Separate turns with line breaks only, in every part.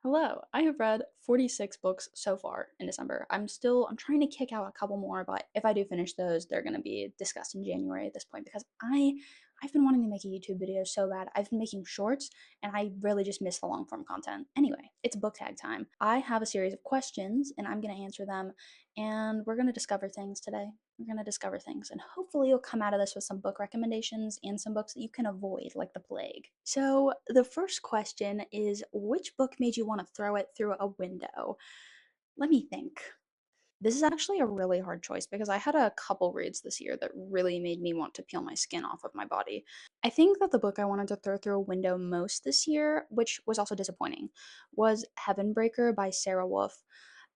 Hello. I have read 46 books so far in December. I'm trying to kick out a couple more, but if I do finish those, they're going to be discussed in January at this point because I've been wanting to make a YouTube video so bad. I've been making shorts and I really just miss the long form content. Anyway, it's book tag time. I have a series of questions and I'm going to answer them and we're going to discover things today. We're going to discover things, and hopefully, you'll come out of this with some book recommendations and some books that you can avoid, like the plague. So, the first question is, which book made you want to throw it through a window? Let me think. This is actually a really hard choice because I had a couple reads this year that really made me want to peel my skin off of my body. I think that the book I wanted to throw through a window most this year, which was also disappointing, was Heavenbreaker by Sarah Wolf.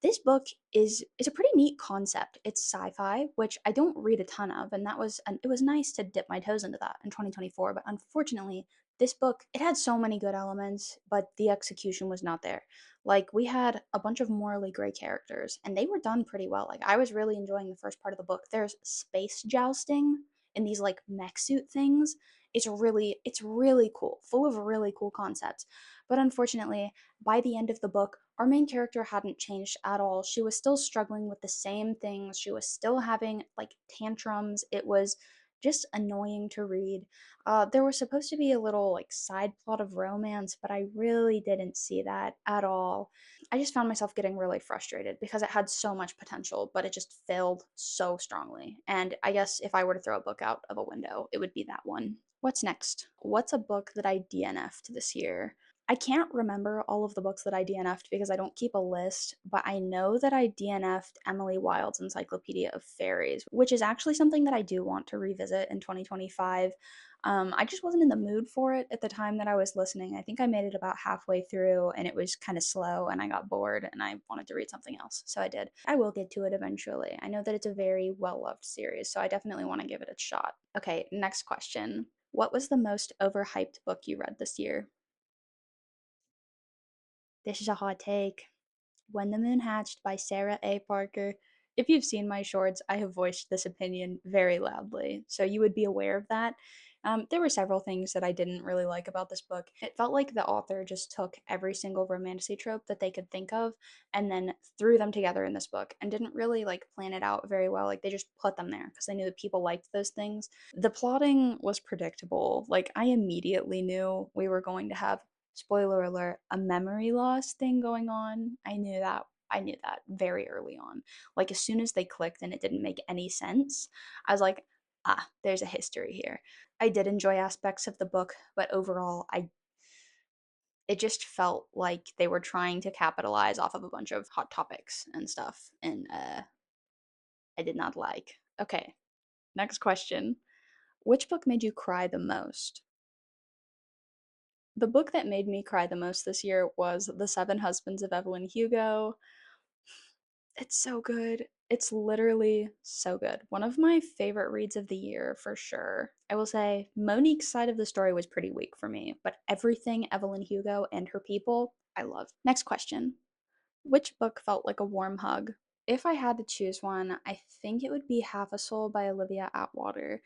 This book is a pretty neat concept. It's sci-fi, which I don't read a ton of, and it was nice to dip my toes into that in 2024, but unfortunately, this book, it had so many good elements, but the execution was not there. Like, we had a bunch of morally gray characters, and they were done pretty well. Like, I was really enjoying the first part of the book. There's space jousting in these like mech suit things. It's really cool, full of really cool concepts. But unfortunately, by the end of the book, our main character hadn't changed at all. She was still struggling with the same things. She was still having like tantrums. It was just annoying to read. There was supposed to be a little like side plot of romance, but I really didn't see that at all. I just found myself getting really frustrated because it had so much potential, but it just failed so strongly. And I guess if I were to throw a book out of a window, it would be that one. What's next? What's a book that I DNF'd this year? I can't remember all of the books that I DNF'd because I don't keep a list, but I know that I DNF'd Emily Wilde's Encyclopedia of Fairies, which is actually something that I do want to revisit in 2025. I just wasn't in the mood for it at the time that I was listening. I think I made it about halfway through and it was kind of slow and I got bored and I wanted to read something else. So I did. I will get to it eventually. I know that it's a very well loved series, so I definitely want to give it a shot. Okay, next question. What was the most overhyped book you read this year? This is a hot take. When the Moon Hatched by Sarah A. Parker. If you've seen my shorts, I have voiced this opinion very loudly, so you would be aware of that. There were several things that I didn't really like about this book. It felt like the author just took every single romantasy trope that they could think of and then threw them together in this book and didn't really like plan it out very well. Like they just put them there because they knew that people liked those things. The plotting was predictable. Like I immediately knew we were going to have, spoiler alert, a memory loss thing going on. I knew that very early on. Like as soon as they clicked and it didn't make any sense, I was like, ah, there's a history here. I did enjoy aspects of the book, but overall I it just felt like they were trying to capitalize off of a bunch of hot topics and stuff, and I did not like. Okay, next question. Which book made you cry the most? The book that made me cry the most this year was The Seven Husbands of Evelyn Hugo. It's so good. It's literally so good. One of my favorite reads of the year for sure. I will say Monique's side of the story was pretty weak for me, but everything Evelyn Hugo and her people, I love. Next question. Which book felt like a warm hug? If I had to choose one, I think it would be Half a Soul by Olivia Atwater.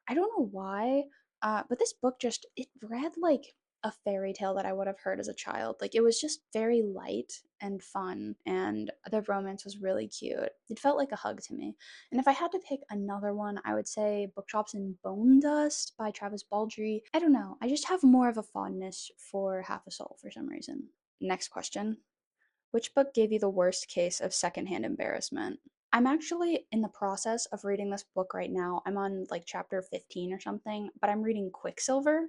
I don't know why, but this book just it read like a fairy tale that I would have heard as a child. Like it was just very light and fun, and the romance was really cute. It felt like a hug to me. And if I had to pick another one, I would say Bookshops and Bone Dust by Travis Baldree. I don't know. I just have more of a fondness for Half a Soul for some reason. Next question. Which book gave you the worst case of secondhand embarrassment? I'm actually in the process of reading this book right now. I'm on like chapter 15 or something, but I'm reading Quicksilver.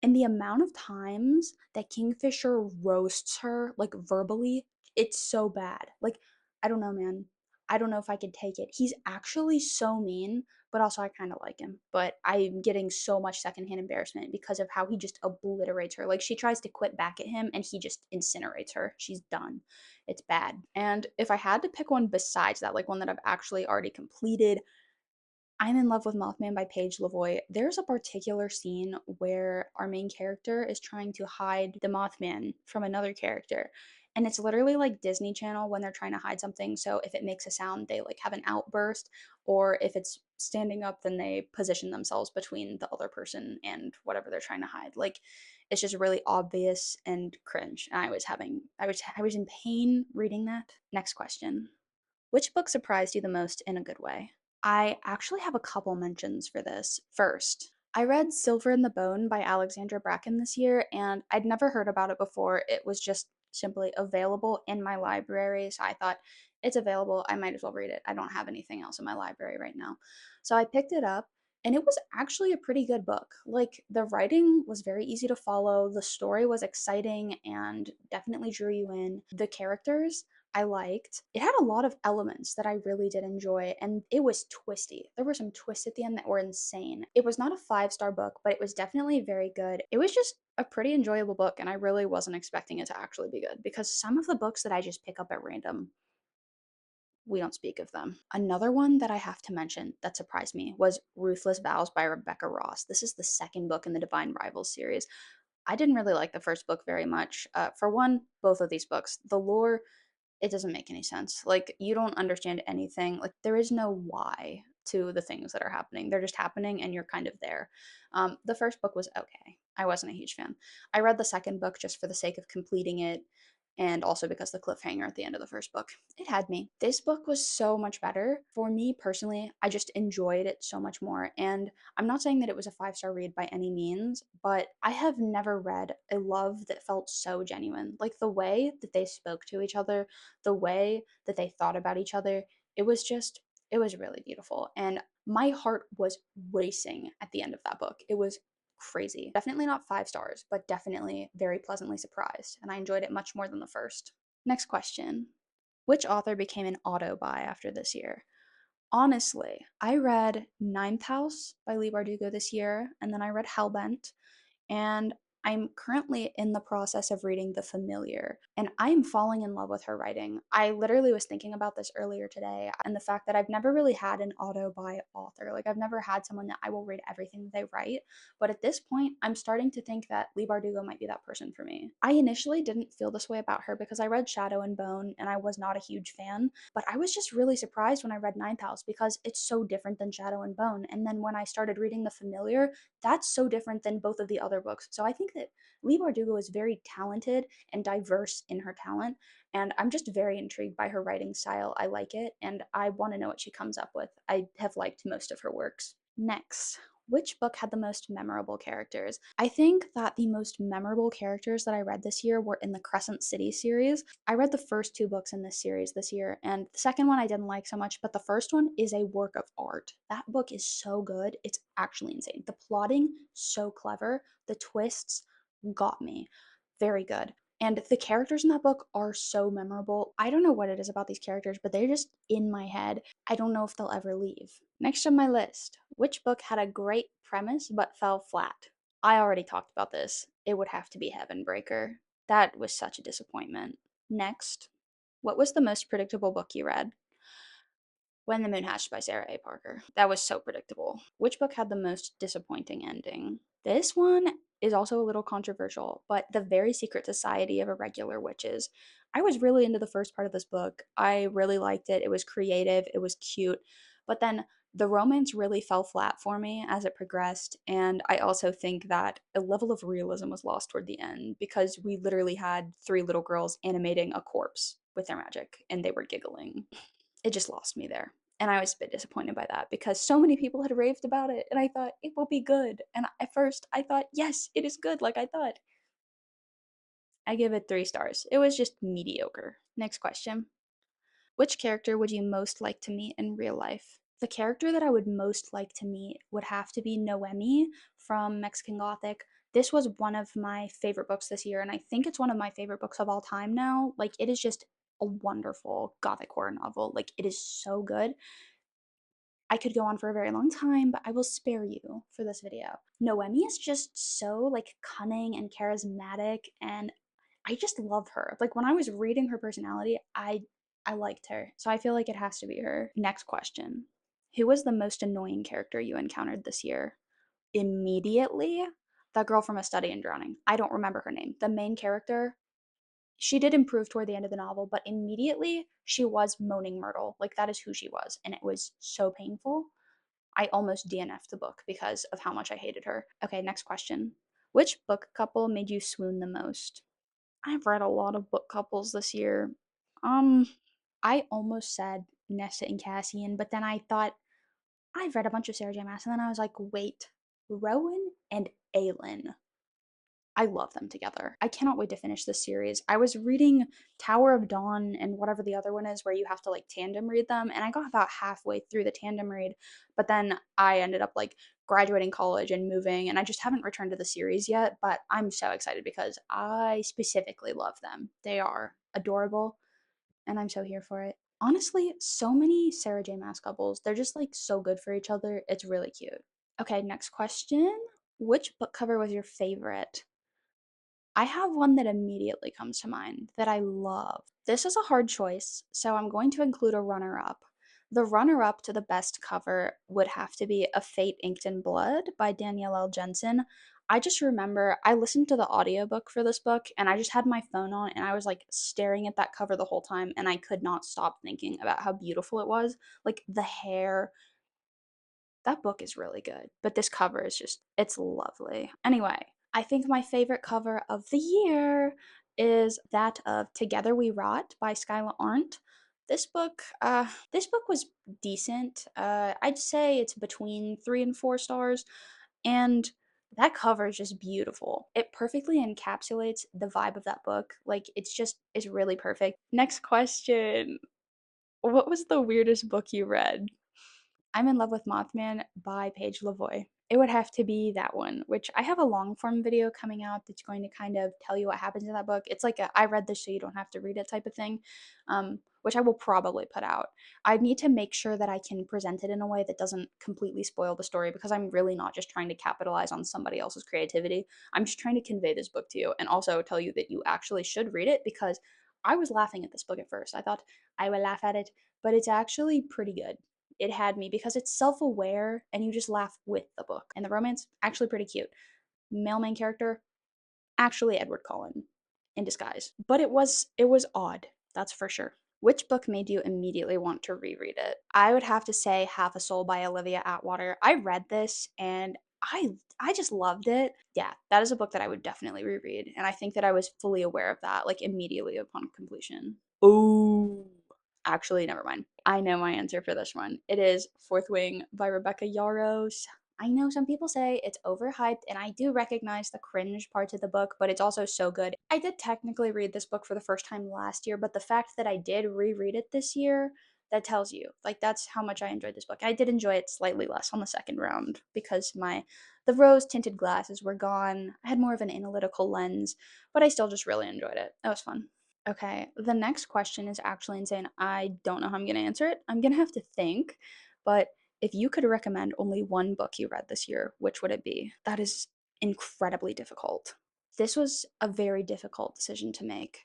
And the amount of times that Kingfisher roasts her, like verbally, it's so bad. Like, I don't know, man. I don't know if I could take it. He's actually so mean, but also I kind of like him. But I'm getting so much secondhand embarrassment because of how he just obliterates her. Like, she tries to quit back at him and he just incinerates her. She's done. It's bad. And if I had to pick one besides that, like one that I've actually already completed, I'm in Love with Mothman by Paige Lavoie. There's a particular scene where our main character is trying to hide the Mothman from another character. And it's literally like Disney Channel when they're trying to hide something. So if it makes a sound, they like have an outburst. Or if it's standing up, then they position themselves between the other person and whatever they're trying to hide. Like, It's just really obvious and cringe. And I was in pain reading that. Next question. Which book surprised you the most in a good way? I actually have a couple mentions for this. First, I read Silver in the Bone by Alexandra Bracken this year, and I'd never heard about it before. It was just simply available in my library, so I thought it's available. I might as well read it. I don't have anything else in my library right now. So I picked it up, and it was actually a pretty good book. Like, the writing was very easy to follow, the story was exciting and definitely drew you in. The characters I liked. It had a lot of elements that I really did enjoy, and it was twisty. There were some twists at the end that were insane. It was not a five-star book, but it was definitely very good. It was just a pretty enjoyable book, and I really wasn't expecting it to actually be good because some of the books that I just pick up at random, we don't speak of them. Another one that I have to mention that surprised me was Ruthless Vows by Rebecca Ross. This is the second book in the Divine Rivals series. I didn't really like the first book very much. For one, both of these books, the lore, it doesn't make any sense. Like, you don't understand anything. Like, there is no why to the things that are happening. They're just happening and you're kind of there. The first book was okay. I wasn't a huge fan. I read the second book just for the sake of completing it and also because the cliffhanger at the end of the first book, it had me. This book was so much better. For me personally, I just enjoyed it so much more. And I'm not saying that it was a five-star read by any means, but I have never read a love that felt so genuine. Like, the way that they spoke to each other, the way that they thought about each other, it was just, it was really beautiful. And my heart was racing at the end of that book. It was crazy. Definitely not five stars, but definitely very pleasantly surprised. And I enjoyed it much more than the first. Next question. Which author became an auto buy after this year? Honestly, I read Ninth House by Leigh Bardugo this year, and then I read Hellbent, and I'm currently in the process of reading The Familiar, and I'm falling in love with her writing. I literally was thinking about this earlier today, and the fact that I've never really had an auto buy author. Like, I've never had someone that I will read everything that they write, but at this point, I'm starting to think that Leigh Bardugo might be that person for me. I initially didn't feel this way about her because I read Shadow and Bone, and I was not a huge fan, but I was just really surprised when I read Ninth House because it's so different than Shadow and Bone, and then when I started reading The Familiar, that's so different than both of the other books. So I think that Leigh Bardugo is very talented and diverse in her talent, and I'm just very intrigued by her writing style. I like it, and I want to know what she comes up with. I have liked most of her works. Next, which book had the most memorable characters? I think that the most memorable characters that I read this year were in the Crescent City series. I read the first two books in this series this year, and the second one I didn't like so much, but the first one is a work of art. That book is so good, it's actually insane. The plotting, so clever. The twists got me. Very good. And the characters in that book are so memorable. I don't know what it is about these characters, but they're just in my head. I don't know if they'll ever leave. Next on my list, which book had a great premise but fell flat? I already talked about this. It would have to be Heavenbreaker. That was such a disappointment. Next, what was the most predictable book you read? When the Moon Hatched by Sarah A. Parker. That was so predictable. Which book had the most disappointing ending? This one is also a little controversial, but The Very Secret Society of Irregular Witches. I was really into the first part of this book. I really liked it. It was creative, it was cute, but then the romance really fell flat for me as it progressed, and I also think that a level of realism was lost toward the end because we literally had three little girls animating a corpse with their magic, and they were giggling. It just lost me there. And I was a bit disappointed by that because so many people had raved about it, and I thought it will be good. And at first, I thought, yes, it is good, like I thought. I give it 3 stars. It was just mediocre. Next question. Which character would you most like to meet in real life? The character that I would most like to meet would have to be Noemi from Mexican Gothic. This was one of my favorite books this year, and I think it's one of my favorite books of all time now. Like, it is just a wonderful Gothic horror novel. Like, it is so good. I could go on for a very long time, but I will spare you for this video. Noemi is just so, like, cunning and charismatic, and I just love her. Like, when I was reading her personality, I liked her. So I feel like it has to be her. Next question. Who was the most annoying character you encountered this year? Immediately, that girl from A Study in Drowning. I don't remember her name. The main character, she did improve toward the end of the novel, but immediately she was Moaning Myrtle. Like, that is who she was, and it was so painful. I almost DNF'd the book because of how much I hated her. Okay, next question. Which book couple made you swoon the most? I've read a lot of book couples this year. Um, I almost said Nessa and Cassian, but then I thought I've read a bunch of Sarah J. Maas, and then I was like, wait, Rowan and Aelin. I love them together. I cannot wait to finish this series. I was reading Tower of Dawn and whatever the other one is where you have to like tandem read them, and I got about halfway through the tandem read, but then I ended up like graduating college and moving, and I just haven't returned to the series yet, but I'm so excited because I specifically love them. They are adorable, and I'm so here for it. Honestly, so many Sarah J. Maas couples, they're just like so good for each other. It's really cute. Okay, next question. Which book cover was your favorite? I have one that immediately comes to mind that I love. This is a hard choice, so I'm going to include a runner up. The runner up to the best cover would have to be A Fate Inked in Blood by Danielle L. Jensen. I just remember I listened to the audiobook for this book and I just had my phone on and I was like staring at that cover the whole time and I could not stop thinking about how beautiful it was. Like the hair, that book is really good, but this cover is just, it's lovely. Anyway, I think my favorite cover of the year is that of Together We Rot by Skyla Arndt. This book was decent. I'd say it's between 3 and 4 stars, and that cover is just beautiful. It perfectly encapsulates the vibe of that book. Like it's really perfect. Next question. What was the weirdest book you read? I'm in Love with Mothman by Paige Lavoie. It would have to be that one, which I have a long form video coming out that's going to kind of tell you what happens in that book. It's like a I read this so you don't have to read it type of thing, which I will probably put out. I need to make sure that I can present it in a way that doesn't completely spoil the story because I'm really not just trying to capitalize on somebody else's creativity. I'm just trying to convey this book to you and also tell you that you actually should read it because I was laughing at this book at first. I thought I would laugh at it, but it's actually pretty good. It had me because it's self-aware and you just laugh with the book. And the romance actually pretty cute. Male main character actually Edward Cullen in disguise. But it was odd, that's for sure. Which book made you immediately want to reread it? I would have to say Half a Soul by Olivia Atwater. I read this and I just loved it. Yeah, that is a book that I would definitely reread and I think that I was fully aware of that like immediately upon completion. Ooh. Actually, never mind. I know my answer for this one. It is Fourth Wing by Rebecca Yarros. I know some people say it's overhyped, and I do recognize the cringe parts of the book, but it's also so good. I did technically read this book for the first time last year, but the fact that I did reread it this year, that tells you. Like that's how much I enjoyed this book. I did enjoy it slightly less on the second round because my the rose tinted glasses were gone. I had more of an analytical lens, but I still just really enjoyed it. It was fun. Okay, the next question is actually insane. I don't know how I'm going to answer it. I'm going to have to think. But if you could recommend only one book you read this year, which would it be? That is incredibly difficult. This was a very difficult decision to make.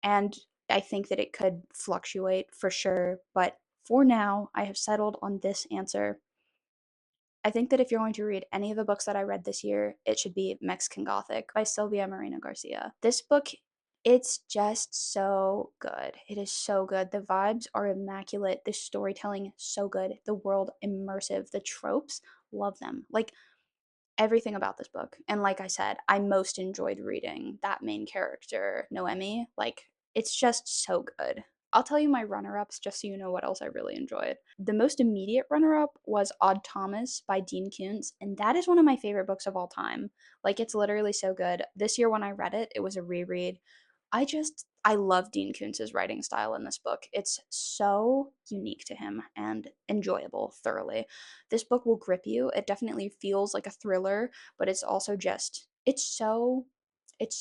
And I think that it could fluctuate for sure. But for now, I have settled on this answer. I think that if you're going to read any of the books that I read this year, it should be Mexican Gothic by Sylvia Moreno Garcia. This book, it's just so good. It is so good. The vibes are immaculate. The storytelling, so good. The world, immersive. The tropes, love them. Like, everything about this book. And like I said, I most enjoyed reading that main character, Noemi. Like, it's just so good. I'll tell you my runner ups just so you know what else I really enjoyed. The most immediate runner up was Odd Thomas by Dean Koontz, and that is one of my favorite books of all time. Like, it's literally so good. This year when I read it, it was a reread. I love Dean Koontz's writing style in this book. It's so unique to him and enjoyable thoroughly. This book will grip you. It definitely feels like a thriller, but it's also just it's so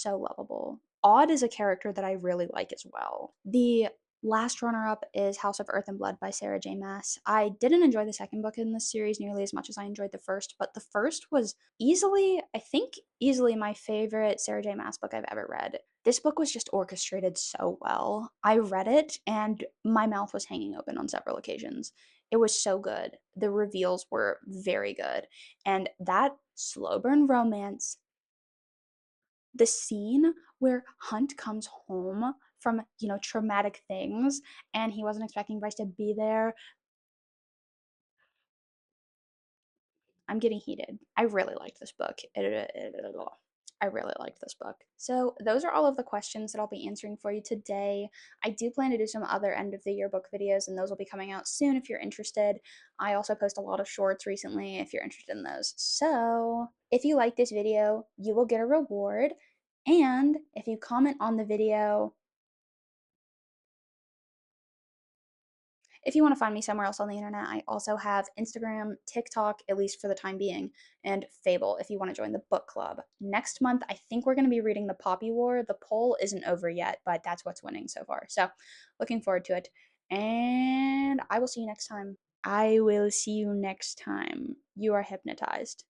lovable. Odd is a character that I really like as well. The last runner up is House of Earth and Blood by Sarah J. Maas. I didn't enjoy the second book in this series nearly as much as I enjoyed the first, but the first was easily my favorite Sarah J. Maas book I've ever read. This book was just orchestrated so well. I read it and my mouth was hanging open on several occasions. It was so good. The reveals were very good. And that slow burn romance, the scene where Hunt comes home from, traumatic things and he wasn't expecting Bryce to be there. I'm getting heated. I really liked this book. I really liked this book. So, those are all of the questions that I'll be answering for you today. I do plan to do some other end of the year book videos, and those will be coming out soon if you're interested. I also post a lot of shorts recently if you're interested in those. So, if you like this video, you will get a reward. And if you comment on the video, if you want to find me somewhere else on the internet, I also have Instagram, TikTok, at least for the time being, and Fable if you want to join the book club. Next month, I think we're going to be reading The Poppy War. The poll isn't over yet, but that's what's winning so far. So, looking forward to it. And I will see you next time. I will see you next time. You are hypnotized.